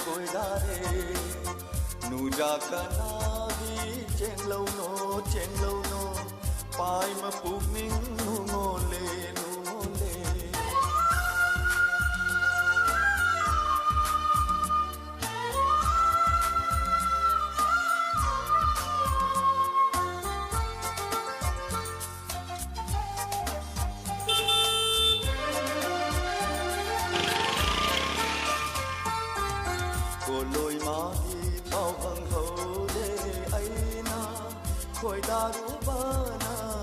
koidare nuja kanavi chenglo no pai ma pugning nu ngole lôi má đi bao bằng hậu để ai na khôi đa rú ba na